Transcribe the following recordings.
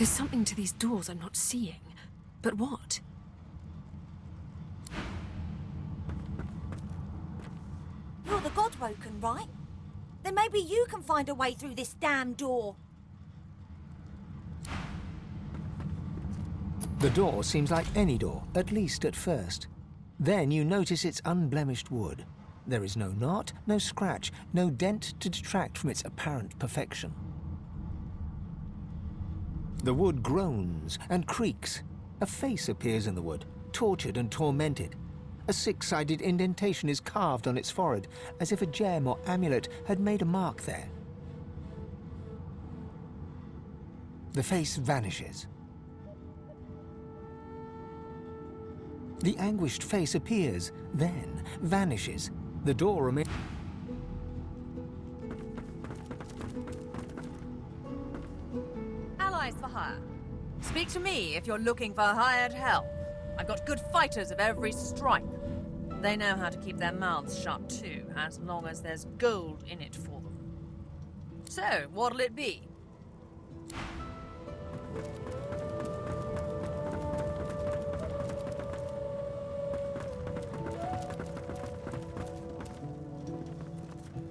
There's something to these doors I'm not seeing. But what? You're the Godwoken, right? Then maybe you can find a way through this damn door. The door seems like any door, at least at first. Then you notice its unblemished wood. There is no knot, no scratch, no dent to detract from its apparent perfection. The wood groans and creaks. A face appears in the wood, tortured and tormented. A six-sided indentation is carved on its forehead, as if a gem or amulet had made a mark there. The face vanishes. The anguished face appears, then vanishes. The door remains. Allies for hire. Speak to me if you're looking for hired help. I've got good fighters of every stripe. They know how to keep their mouths shut too, as long as there's gold in it for them. So, what'll it be?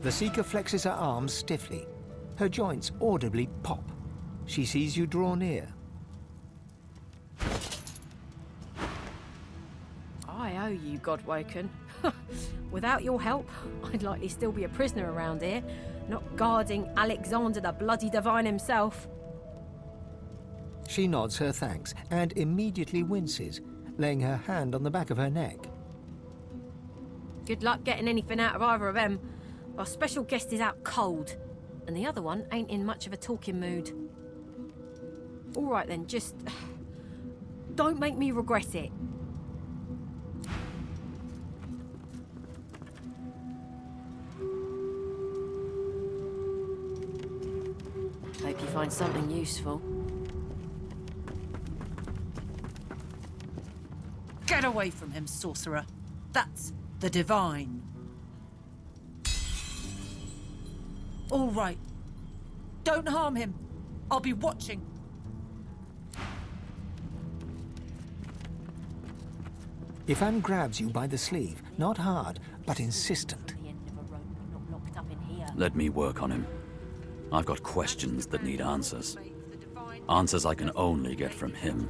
The Seeker flexes her arms stiffly. Her joints audibly pop. She sees you draw near. I owe you, Godwoken. Without your help, I'd likely still be a prisoner around here, not guarding Alexander the bloody Divine himself. She nods her thanks and immediately winces, laying her hand on the back of her neck. Good luck getting anything out of either of them. Our special guest is out cold, and the other one ain't in much of a talking mood. All right then, just don't make me regret it. Hope you find something useful. Get away from him, sorcerer. That's the Divine. All right. Don't harm him. I'll be watching. Ifan grabs you by the sleeve, not hard, but insistent. Let me work on him. I've got questions that need answers. Answers I can only get from him.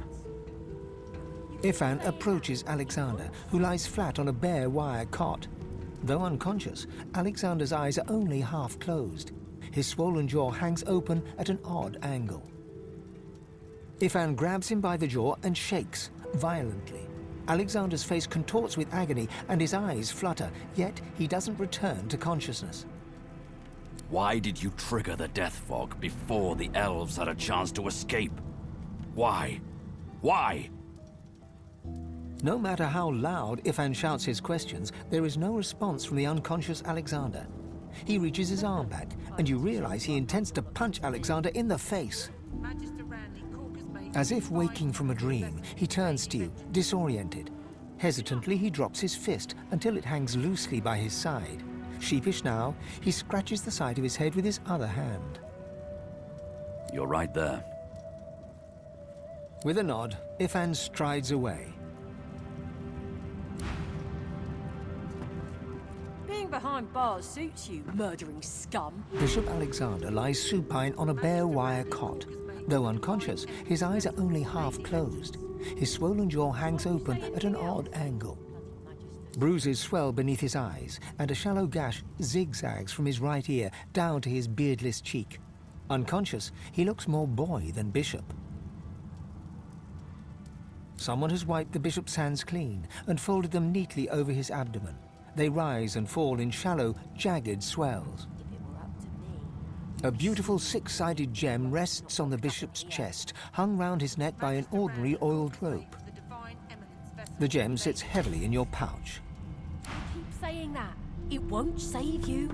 Ifan approaches Alexander, who lies flat on a bare wire cot. Though unconscious, Alexander's eyes are only half closed. His swollen jaw hangs open at an odd angle. Ifan grabs him by the jaw and shakes, violently. Alexander's face contorts with agony and his eyes flutter, yet he doesn't return to consciousness. Why did you trigger the death fog before the elves had a chance to escape? Why? Why? No matter how loud Ifan shouts his questions, there is no response from the unconscious Alexander. He reaches his arm back, and you realize he intends to punch Alexander in the face. As if waking from a dream, he turns to you, disoriented. Hesitantly, he drops his fist until it hangs loosely by his side. Sheepish now, he scratches the side of his head with his other hand. You're right there. With a nod, Ifan strides away. Being behind bars suits you, murdering scum. Bishop Alexander lies supine on a bare wire cot. Though unconscious, his eyes are only half closed. His swollen jaw hangs open at an odd angle. Bruises swell beneath his eyes, and a shallow gash zigzags from his right ear down to his beardless cheek. Unconscious, he looks more boy than bishop. Someone has wiped the bishop's hands clean and folded them neatly over his abdomen. They rise and fall in shallow, jagged swells. A beautiful six-sided gem rests on the bishop's chest, hung round his neck by an ordinary oiled rope. The gem sits heavily in your pouch. Keep saying that. It won't save you.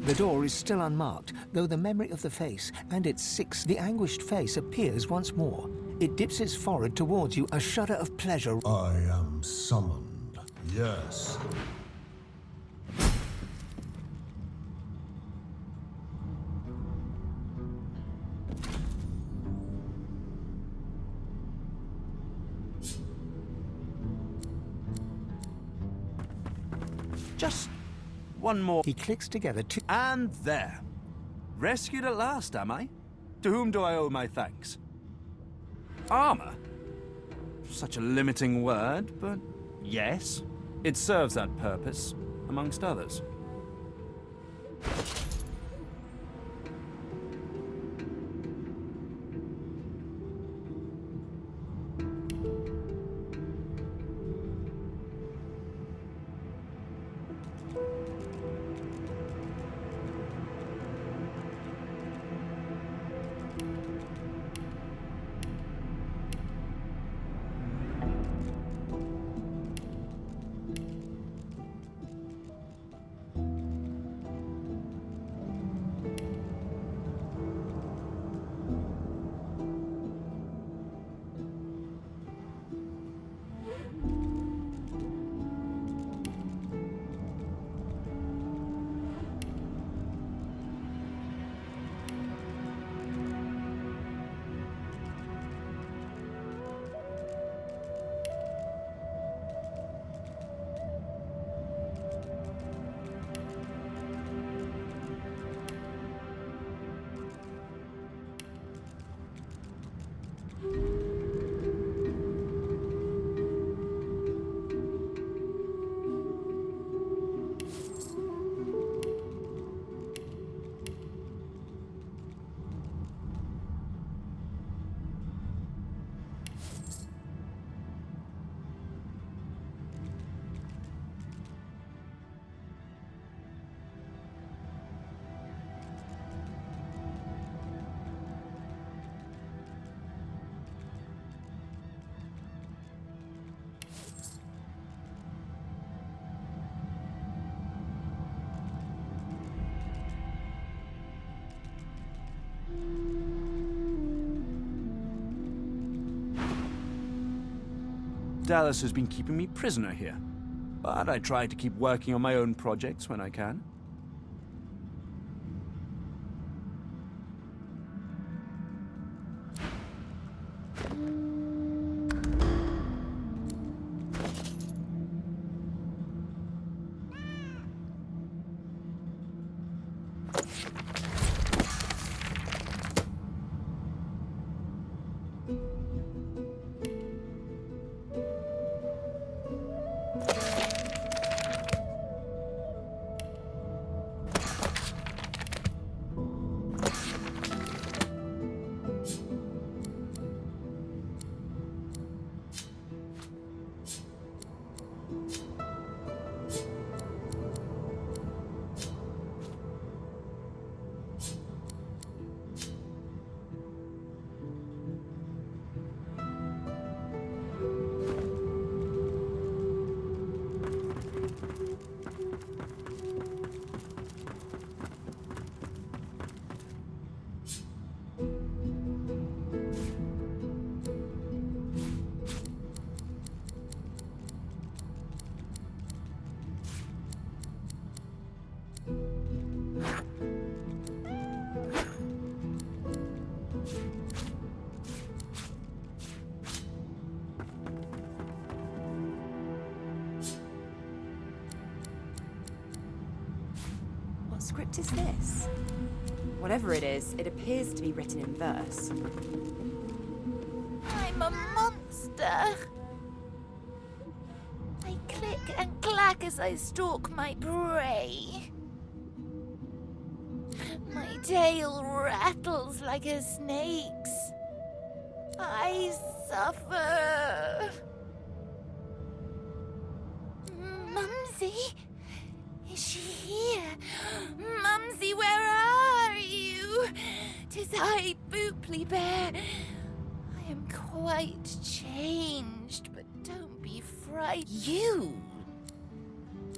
The door is still unmarked, though the memory of the face and the anguished face appears once more. It dips its forehead towards you, a shudder of pleasure. I am summoned, yes. Just one more. He clicks together two. And there. Rescued at last, am I? To whom do I owe my thanks? Armor? Such a limiting word, but yes. It serves that purpose, amongst others. Dallas has been keeping me prisoner here, but I try to keep working on my own projects when I can. What script is this? Whatever it is, it appears to be written in verse. I'm a monster. I click and clack as I stalk my prey. My tail rattles like a snake's. I suffer. Mumsy? Is she here? Mumsy, where are you? 'Tis I, Booply Bear. I am quite changed, but don't be frightened. You!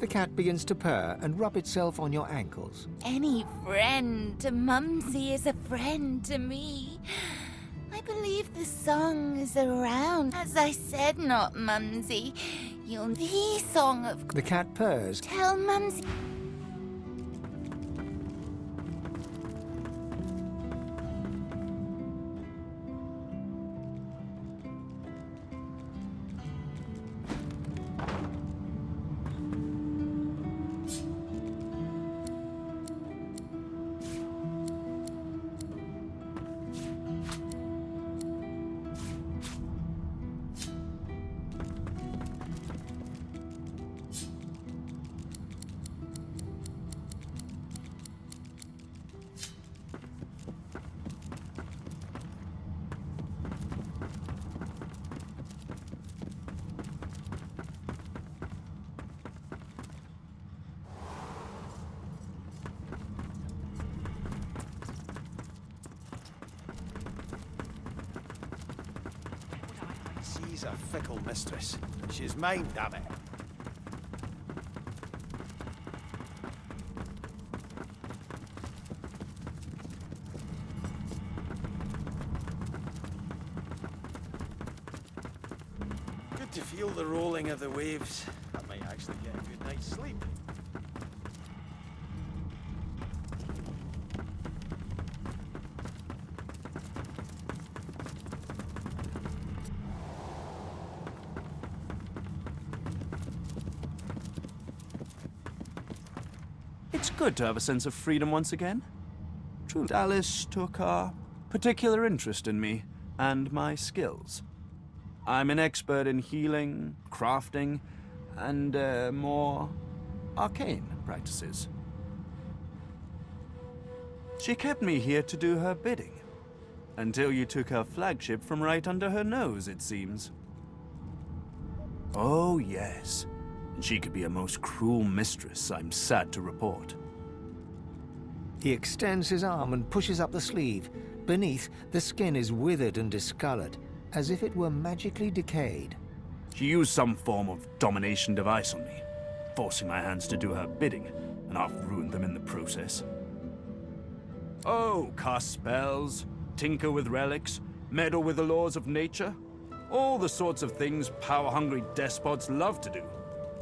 The cat begins to purr and rub itself on your ankles. Any friend to Mumsy is a friend to me. I believe the song is around. As I said, not Mumsy. You'll the song of... The cat purrs. Tell Mumsy... She's a fickle mistress. She's mine, damn it. Good to feel the rolling of the waves. I might actually get a good night's sleep. It's good to have a sense of freedom once again. True, Alice took a particular interest in me and my skills. I'm an expert in healing, crafting, and more arcane practices. She kept me here to do her bidding, until you took her flagship from right under her nose, it seems. Oh, yes. She could be a most cruel mistress, I'm sad to report. He extends his arm and pushes up the sleeve. Beneath, the skin is withered and discolored, as if it were magically decayed. She used some form of domination device on me, forcing my hands to do her bidding, and I've ruined them in the process. Oh, cast spells, tinker with relics, meddle with the laws of nature. All the sorts of things power-hungry despots love to do.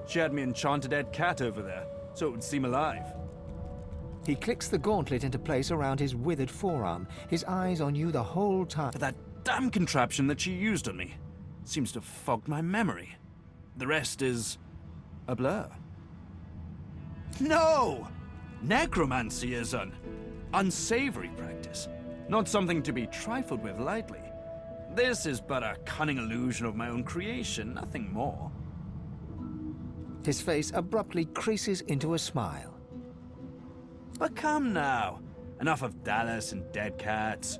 She had me enchanted dead cat over there, so it would seem alive. He clicks the gauntlet into place around his withered forearm, his eyes on you the whole time. But that damn contraption that she used on me seems to have fogged my memory. The rest is a blur. No! Necromancy is an unsavory practice, not something to be trifled with lightly. This is but a cunning illusion of my own creation, nothing more. His face abruptly creases into a smile. But come now. Enough of Dallas and dead cats.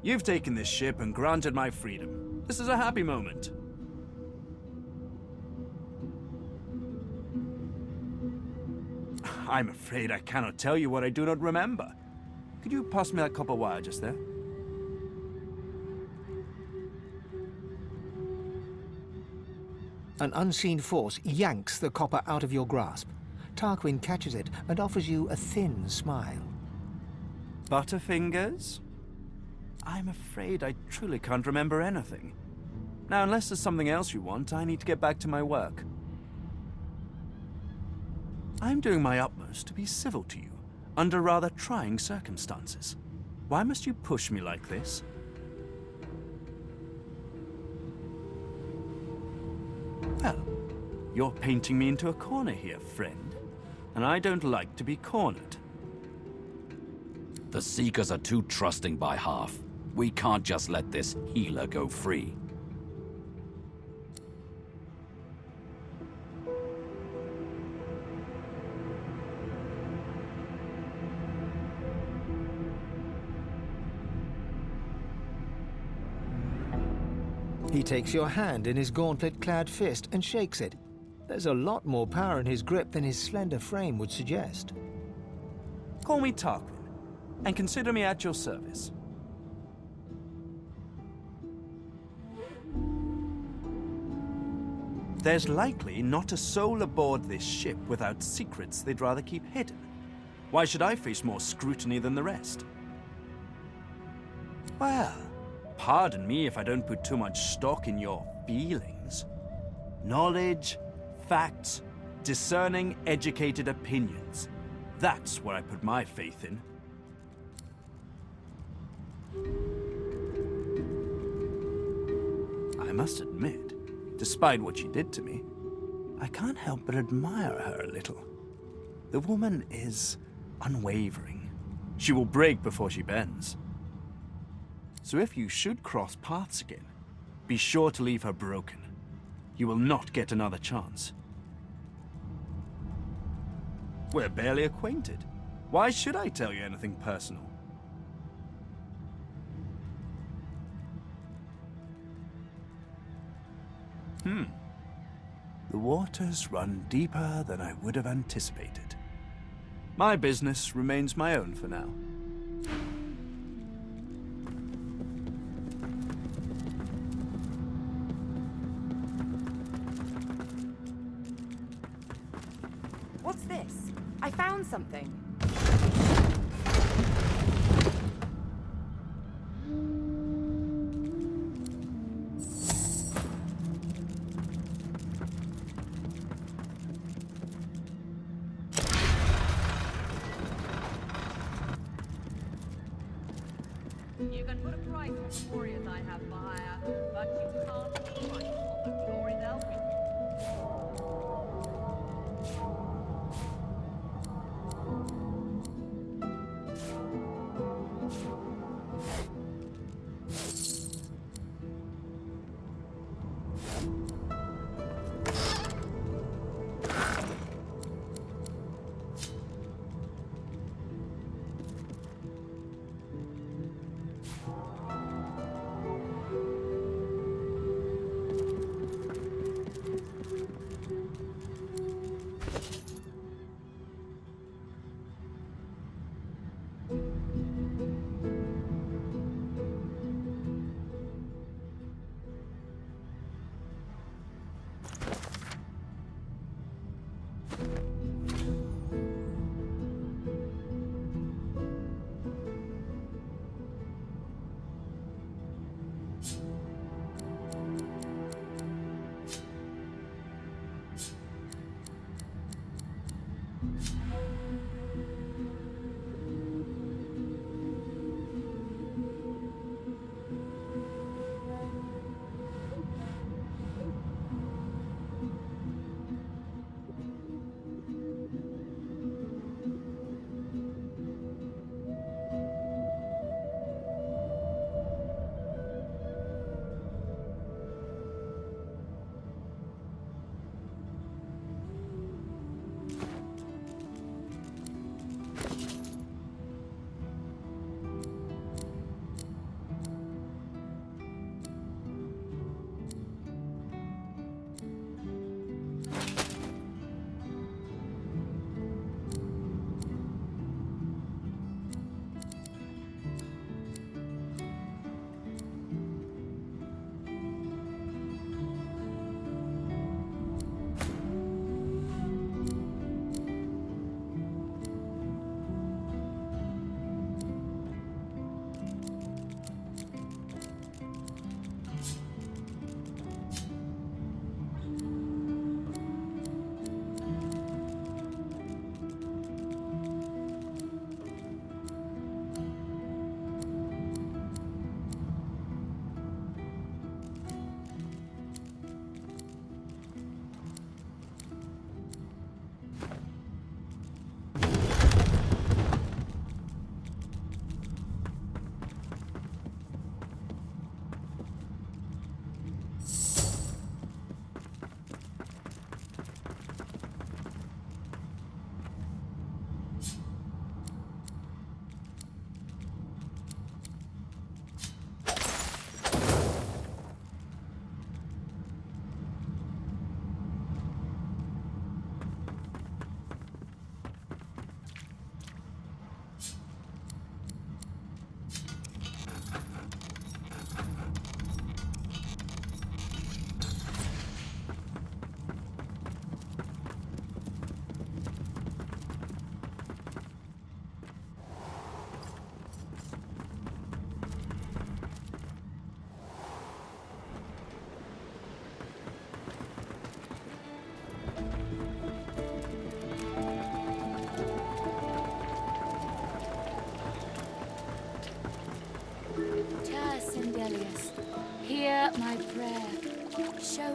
You've taken this ship and granted my freedom. This is a happy moment. I'm afraid I cannot tell you what I do not remember. Could you pass me that copper wire just there? An unseen force yanks the copper out of your grasp. Tarquin catches it and offers you a thin smile. Butterfingers? I'm afraid I truly can't remember anything. Now, unless there's something else you want, I need to get back to my work. I'm doing my utmost to be civil to you, under rather trying circumstances. Why must you push me like this? Well, you're painting me into a corner here, friend. And I don't like to be cornered. The Seekers are too trusting by half. We can't just let this healer go free. He takes your hand in his gauntlet-clad fist and shakes it. There's a lot more power in his grip than his slender frame would suggest. Call me Tarquin, and consider me at your service. There's likely not a soul aboard this ship without secrets they'd rather keep hidden. Why should I face more scrutiny than the rest? Well, pardon me if I don't put too much stock in your feelings. Knowledge, facts, discerning, educated opinions. That's where I put my faith in. I must admit, despite what she did to me, I can't help but admire her a little. The woman is unwavering. She will break before she bends. So if you should cross paths again, be sure to leave her broken. You will not get another chance. We're barely acquainted. Why should I tell you anything personal? The waters run deeper than I would have anticipated. My business remains my own for now. What's this? I found something. You can put a price on the warriors I have for hire, but you can't put a price on the glory they'll bring you.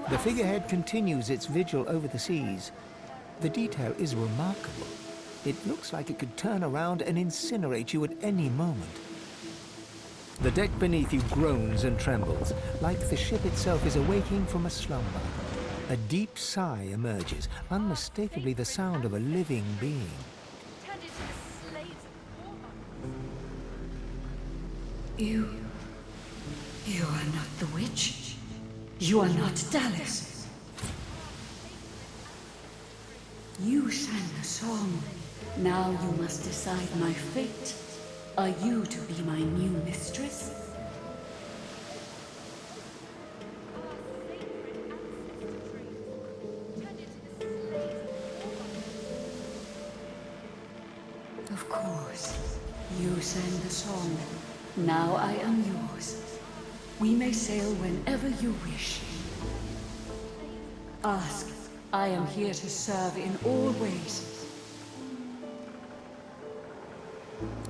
The figurehead continues its vigil over the seas. The detail is remarkable. It looks like it could turn around and incinerate you at any moment. The deck beneath you groans and trembles, like the ship itself is awaking from a slumber. A deep sigh emerges, unmistakably the sound of a living being. You are not the witch. You are not Dallas. You sang a song. Now you must decide my fate. Are you to be my new mistress? Of course. You sang the song. Now I am yours. We may sail whenever you wish. Ask. I am here to serve in all ways.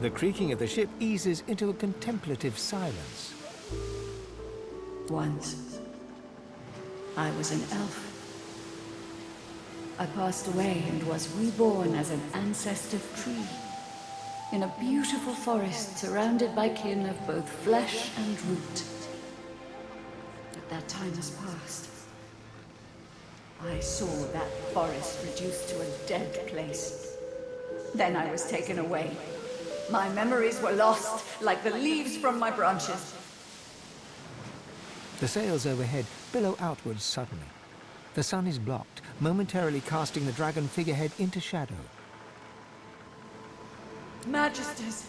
The creaking of the ship eases into a contemplative silence. Once, I was an elf. I passed away and was reborn as an ancestor tree in a beautiful forest surrounded by kin of both flesh and root. But that time has passed. I saw that forest reduced to a dead place. Then I was taken away. My memories were lost, like the leaves from my branches. The sails overhead billow outwards suddenly. The sun is blocked, momentarily casting the dragon figurehead into shadow. Majesties,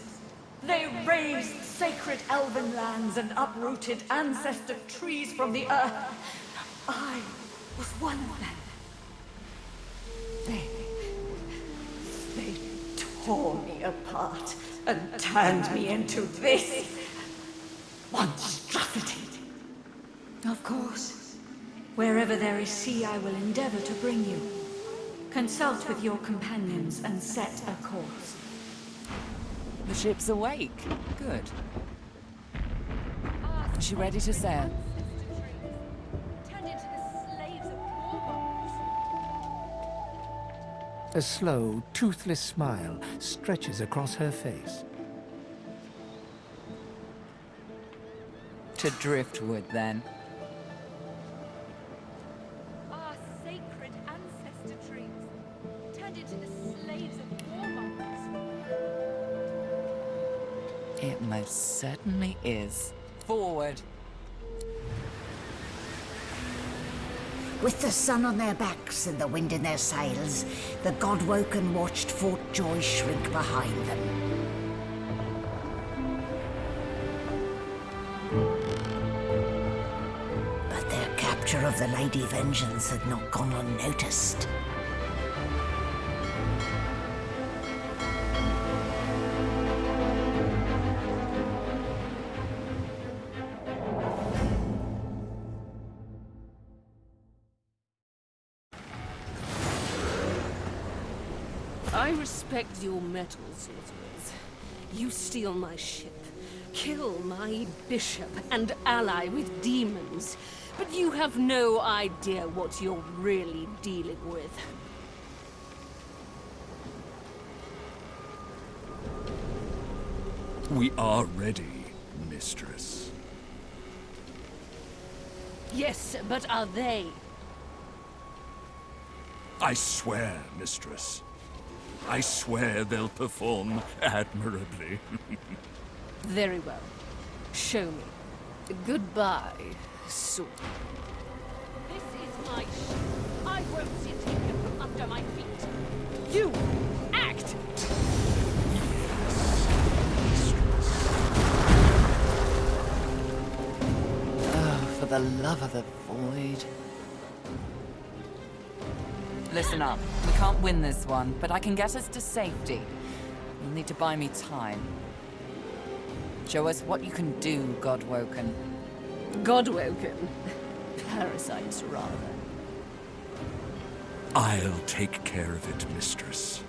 they razed sacred elven lands and uprooted ancestor trees from the earth. I was one of them. They tore me apart and turned me into this monstrosity. Of course, wherever there is sea, I will endeavor to bring you. Consult with your companions and set a course. The ship's awake. Good. Is she ready to sail? A slow, toothless smile stretches across her face. To driftwood, then. Our sacred ancestor trees, tended to the slaves of warmongers. It most certainly is. Forward. With the sun on their backs and the wind in their sails, the Godwoken watched Fort Joy shrink behind them. But their capture of the Lady Vengeance had not gone unnoticed. I respect your mettle, sorcerers. You steal my ship, kill my bishop, and ally with demons. But you have no idea what you're really dealing with. We are ready, mistress. Yes, but are they? I swear, mistress. I swear they'll perform admirably. Very well. Show me. Goodbye, sword. This is my ship. I won't see it taken from under my feet. You act! Oh, for the love of the void. Listen up. We can't win this one, but I can get us to safety. You'll need to buy me time. Show us what you can do, Godwoken. Godwoken? Parasites, rather. I'll take care of it, mistress.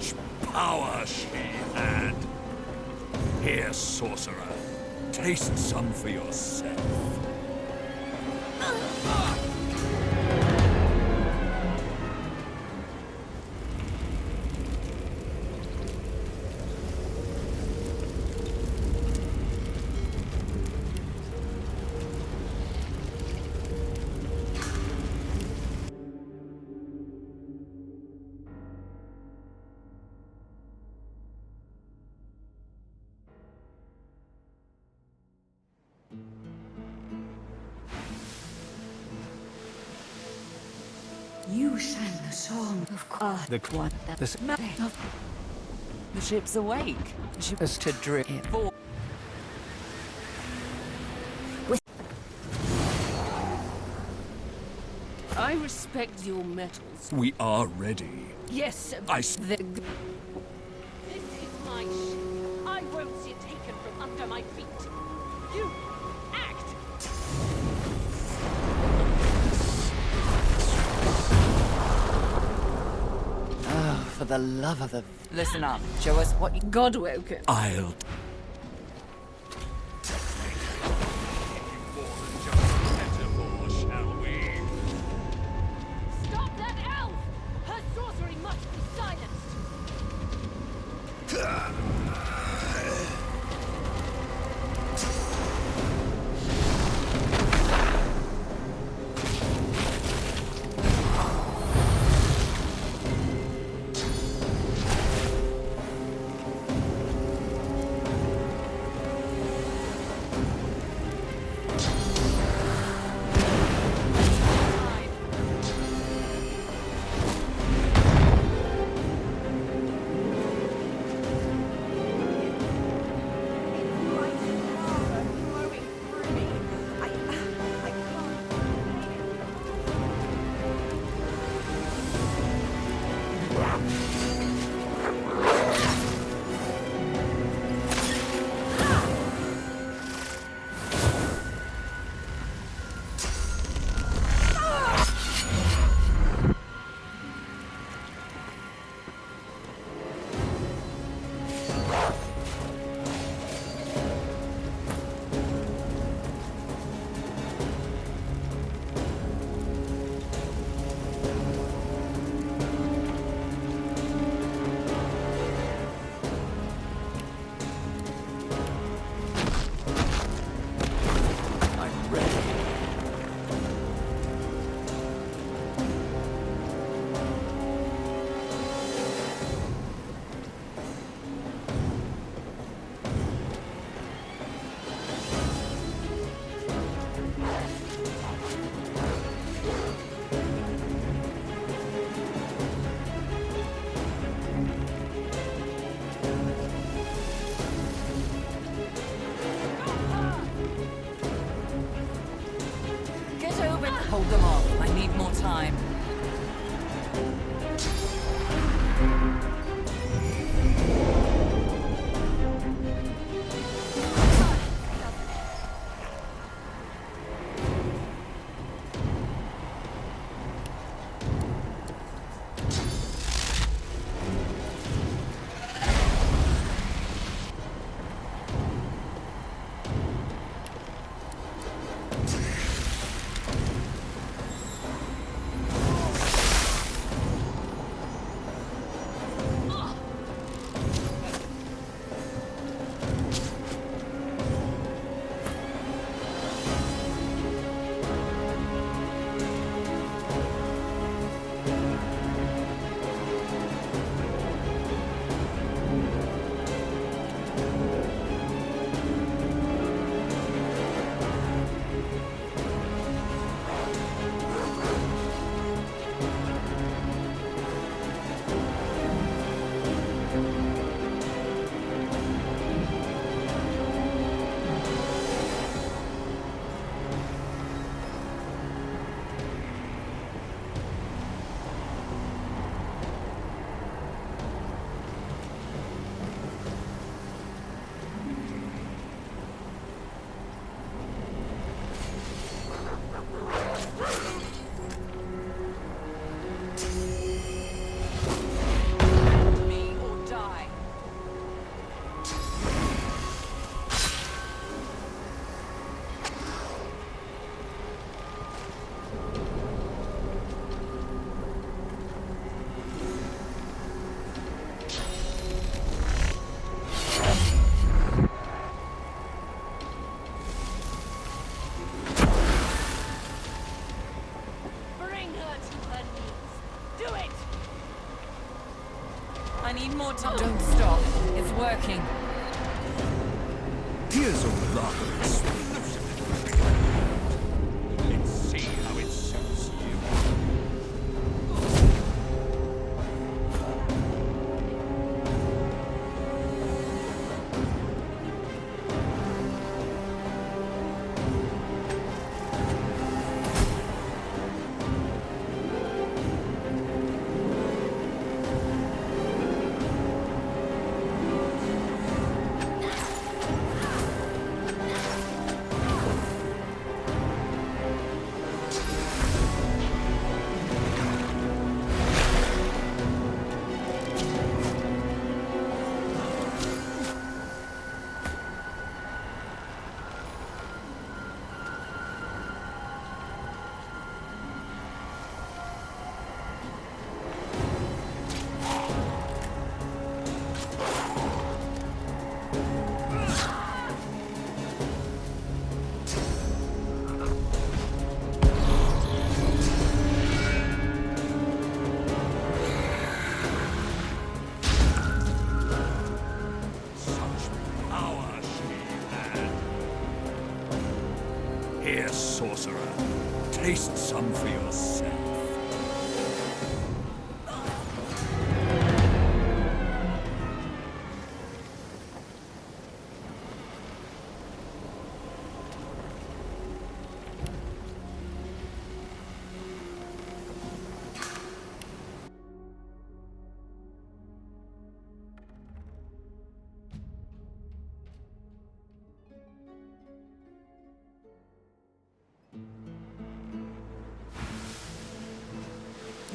much power she had. Here, sorcerer, taste some for yourself. You sang the song of The ship's awake. The ship is to drift. I respect your metals. We are ready. Yes, This is my ship. I won't see it taken from under my feet. You act! Oh, for the love of the... Listen up. Show us what you... Godwoken. I'll... Stop that elf! Her sorcery must be silenced! I need more time. Don't stop. It's working. Here's a rather explosive. Let's see how it suits you. Here, sorcerer. Taste some for yourself.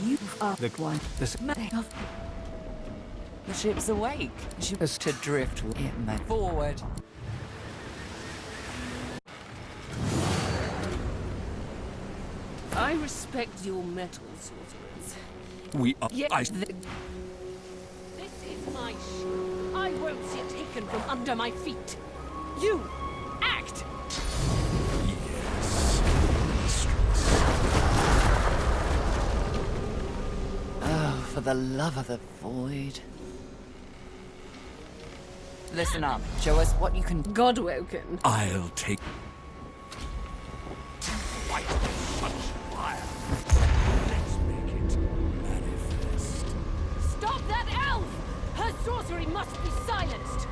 You are the one. The ship's awake. She was to drift forward. I respect your mettle, sorcerers. We are. This is my ship. I won't see it taken from under my feet. You act! Oh, for the love of the void. Listen up. Show us what you can. Godwoken. I'll take. Fight with such fire. Let's make it manifest. Stop that elf! Her sorcery must be silenced!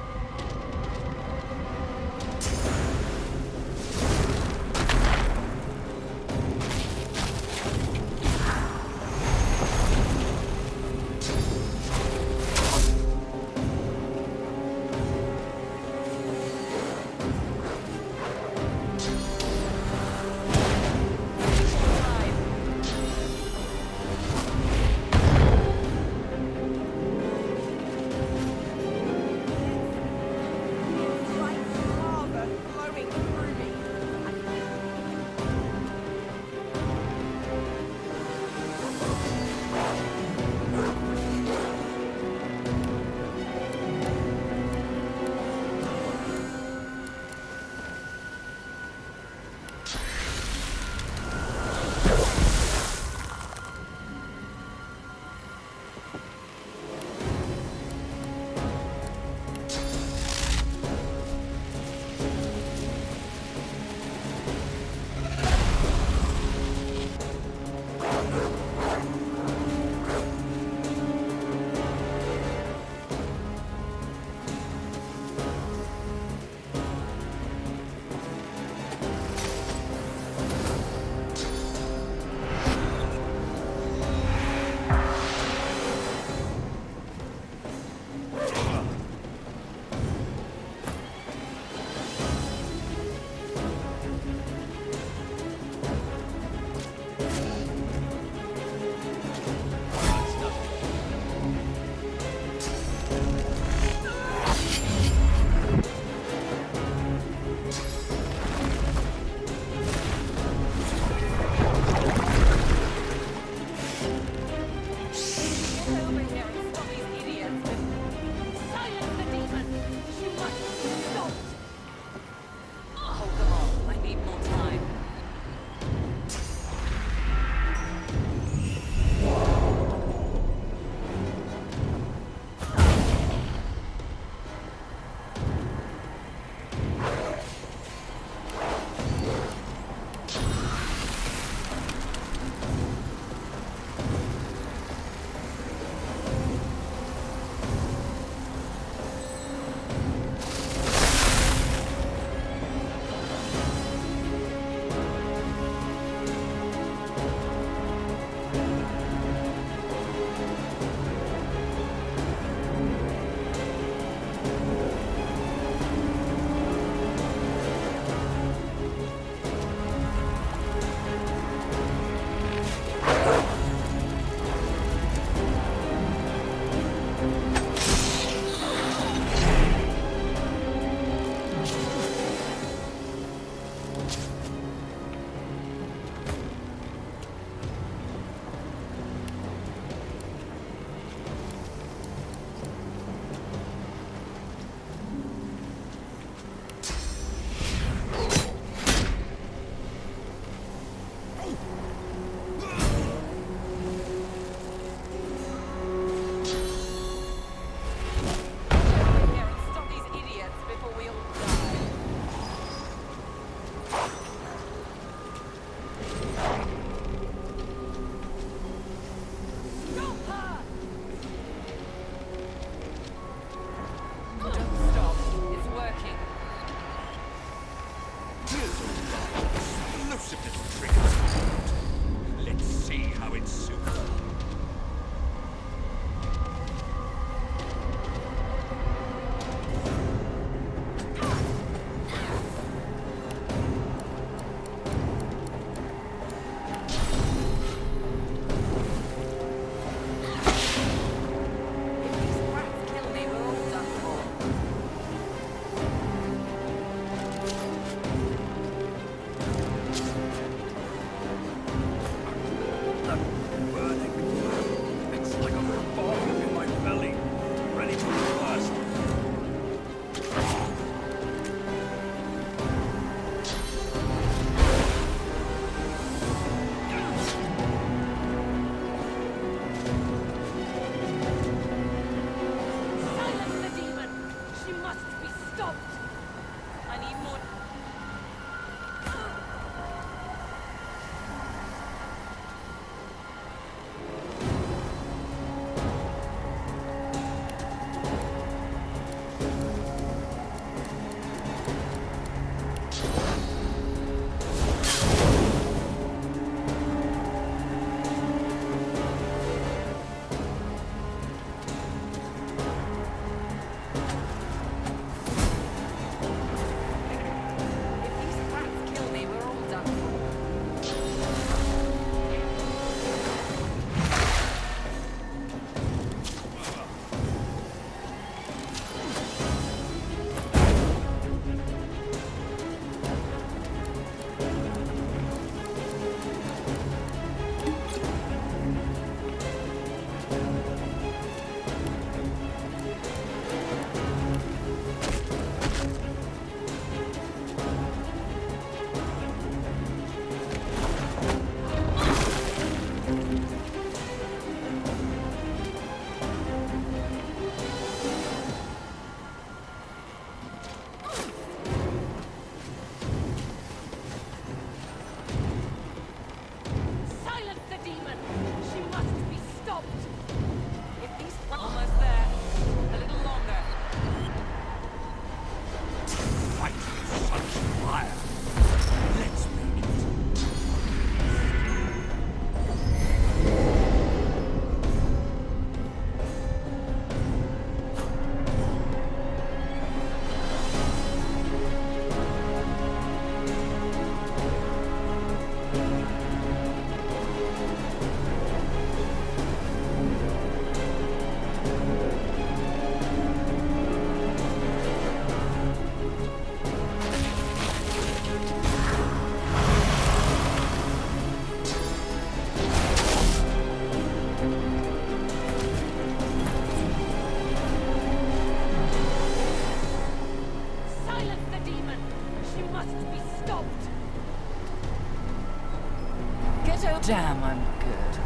Damn, I'm good.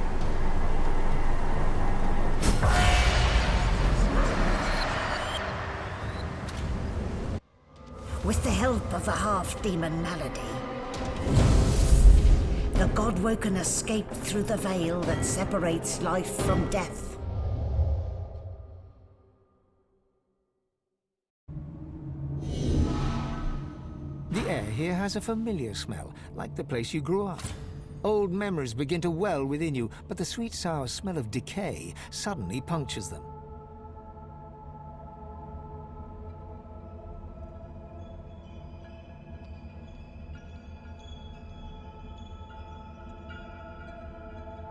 With the help of the half-demon malady, the Godwoken escaped through the veil that separates life from death. The air here has a familiar smell, like the place you grew up. Old memories begin to well within you, but the sweet sour smell of decay suddenly punctures them.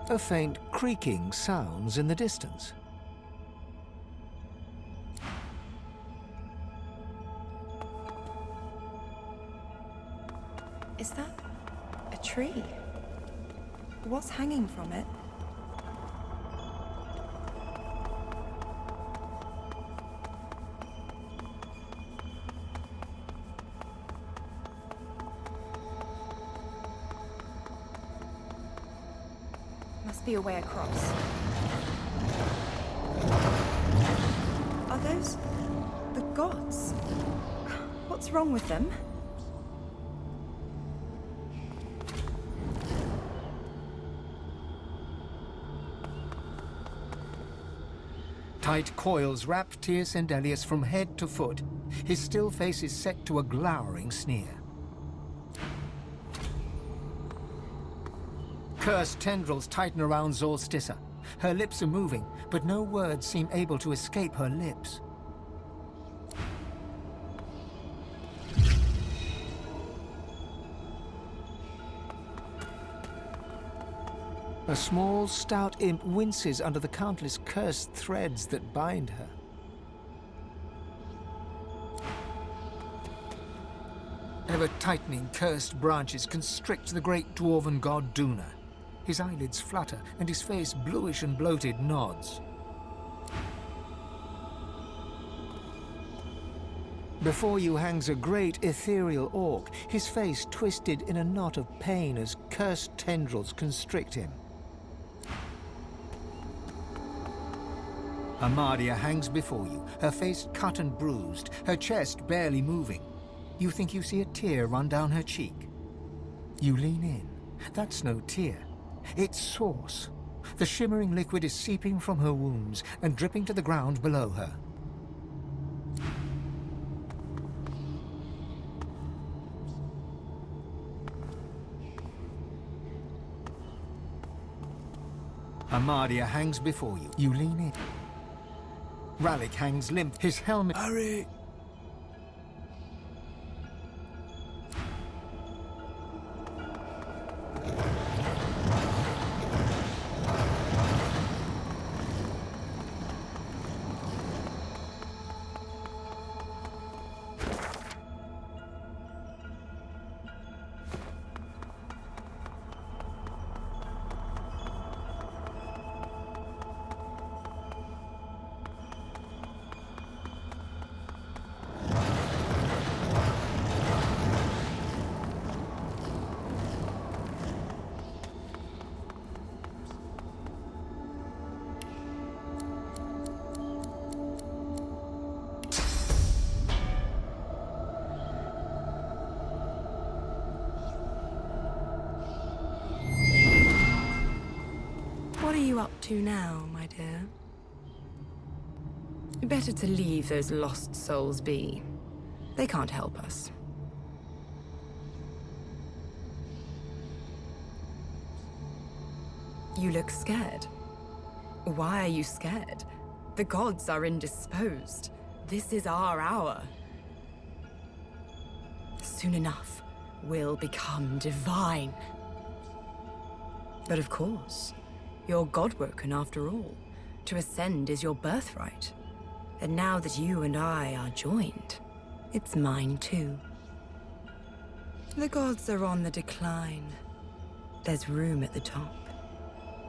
A faint creaking sounds in the distance. Is that a tree? What's hanging from it? Must be a way across. Are those the gods? What's wrong with them? Tight coils wrap Ts Endelius from head to foot. His still face is set to a glowering sneer. Cursed tendrils tighten around Solstica. Her lips are moving, but no words seem able to escape her lips. A small, stout imp winces under the countless cursed threads that bind her. Ever-tightening cursed branches constrict the great dwarven god Duna. His eyelids flutter, and his face, bluish and bloated, nods. Before you hangs a great ethereal orc, his face twisted in a knot of pain as cursed tendrils constrict him. Amadia hangs before you, her face cut and bruised, her chest barely moving. You think you see a tear run down her cheek. You lean in. That's no tear. It's sauce. The shimmering liquid is seeping from her wounds and dripping to the ground below her. Amadia hangs before you. You lean in. Ralik hangs limp, his helmet— Hurry! What are you up to now, my dear? Better to leave those lost souls be. They can't help us. You look scared. Why are you scared? The gods are indisposed. This is our hour. Soon enough, we'll become divine. But of course, you're Godwoken after all. To ascend is your birthright. And now that you and I are joined, it's mine too. The gods are on the decline. There's room at the top.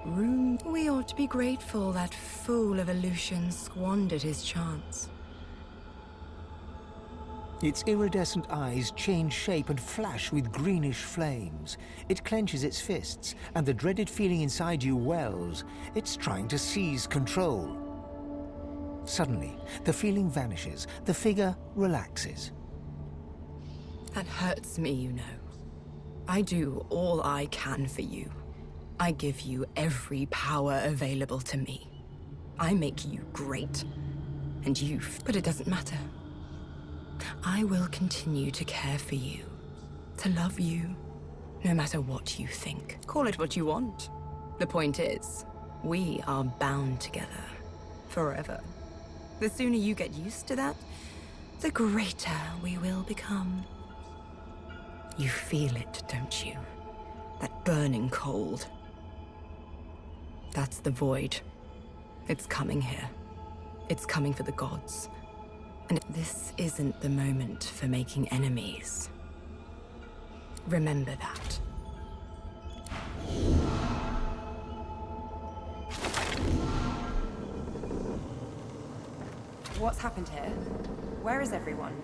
Room. We ought to be grateful that fool of Aleutian squandered his chance. Its iridescent eyes change shape and flash with greenish flames. It clenches its fists, and the dreaded feeling inside you wells. It's trying to seize control. Suddenly, the feeling vanishes. The figure relaxes. That hurts me, you know. I do all I can for you. I give you every power available to me. I make you great. And but it doesn't matter. I will continue to care for you, to love you, no matter what you think. Call it what you want. The point is, we are bound together, forever. The sooner you get used to that, the greater we will become. You feel it, don't you? That burning cold. That's the void. It's coming here. It's coming for the gods. And this isn't the moment for making enemies. Remember that. What's happened here? Where is everyone?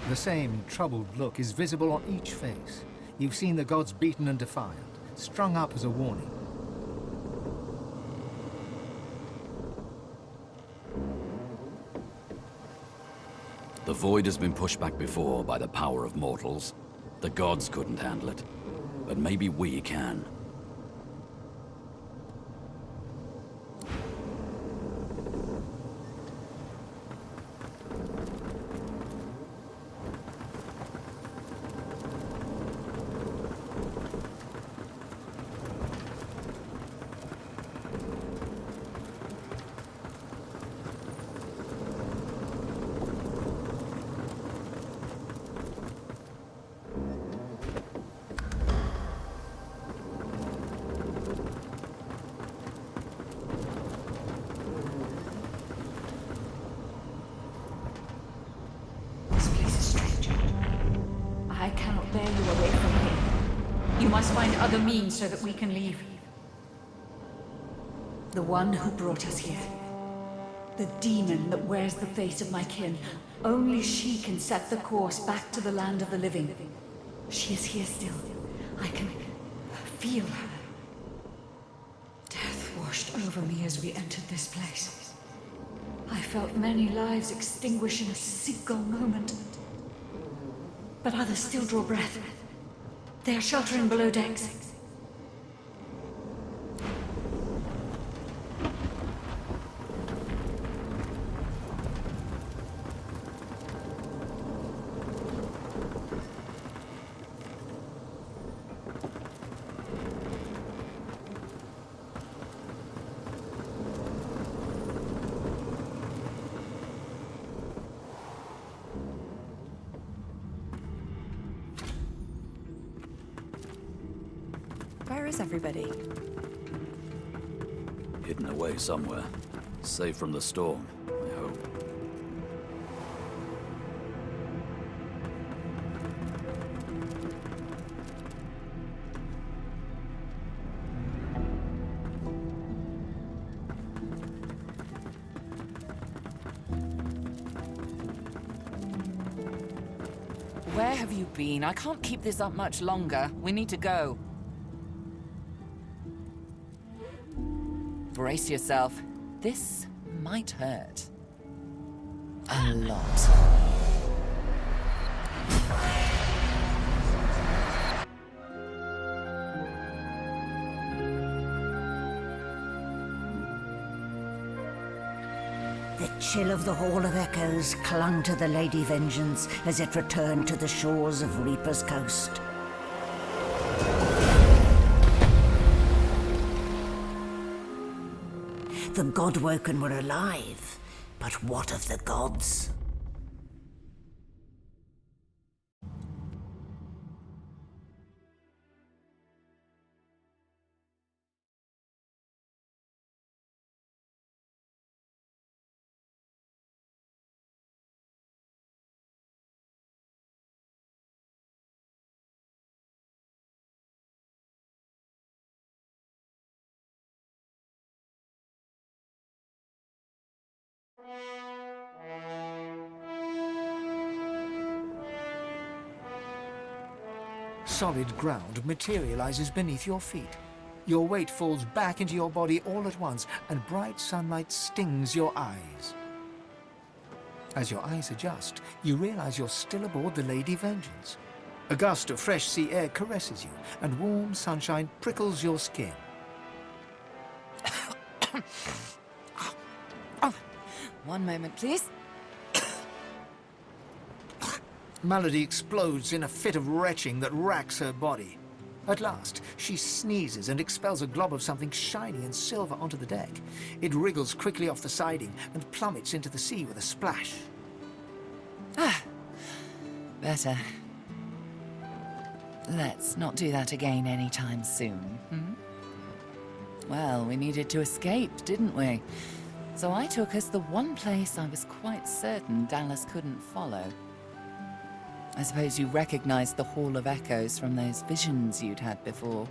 The same troubled look is visible on each face. You've seen the gods beaten and defiant, strung up as a warning. The void has been pushed back before by the power of mortals. The gods couldn't handle it, but maybe we can. I cannot bear you away from here. You must find other means so that we can leave. The one who brought us here. The demon that wears the face of my kin. Only she can set the course back to the land of the living. She is here still. I can feel her. Death washed over me as we entered this place. I felt many lives extinguish in a single moment. But others still draw breath. They are sheltering below decks. Where is everybody? Hidden away somewhere. Safe from the storm, I hope. Where have you been? I can't keep this up much longer. We need to go. Brace yourself. This might hurt. A lot. The chill of the Hall of Echoes clung to the Lady Vengeance as it returned to the shores of Reaper's Coast. The Godwoken were alive, but what of the gods? Solid ground materializes beneath your feet. Your weight falls back into your body all at once, and bright sunlight stings your eyes. As your eyes adjust, you realize you're still aboard the Lady Vengeance. A gust of fresh sea air caresses you, and warm sunshine prickles your skin. One moment, please. Malady explodes in a fit of retching that racks her body. At last, she sneezes and expels a glob of something shiny and silver onto the deck. It wriggles quickly off the siding and plummets into the sea with a splash. Better. Let's not do that again anytime soon, Well, we needed to escape, didn't we? So I took us the one place I was quite certain Dallas couldn't follow. I suppose you recognized the Hall of Echoes from those visions you'd had before.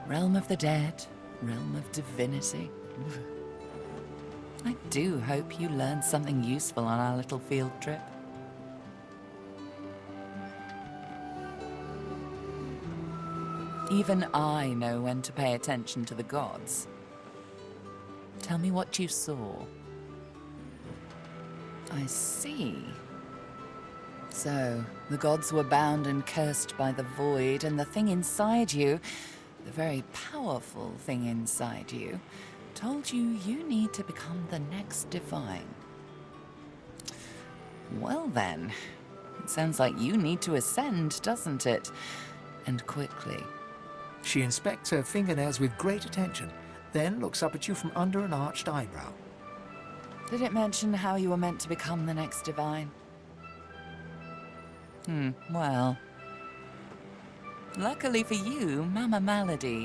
Realm of the dead, realm of divinity. I do hope you learned something useful on our little field trip. Even I know when to pay attention to the gods. Tell me what you saw. I see. So, the gods were bound and cursed by the void, and the thing inside you, the very powerful thing inside you, told you you need to become the next divine. Well then, it sounds like you need to ascend, doesn't it? And quickly. She inspects her fingernails with great attention, then looks up at you from under an arched eyebrow. Did it mention how you were meant to become the next divine? Well. Luckily for you, Mama Malady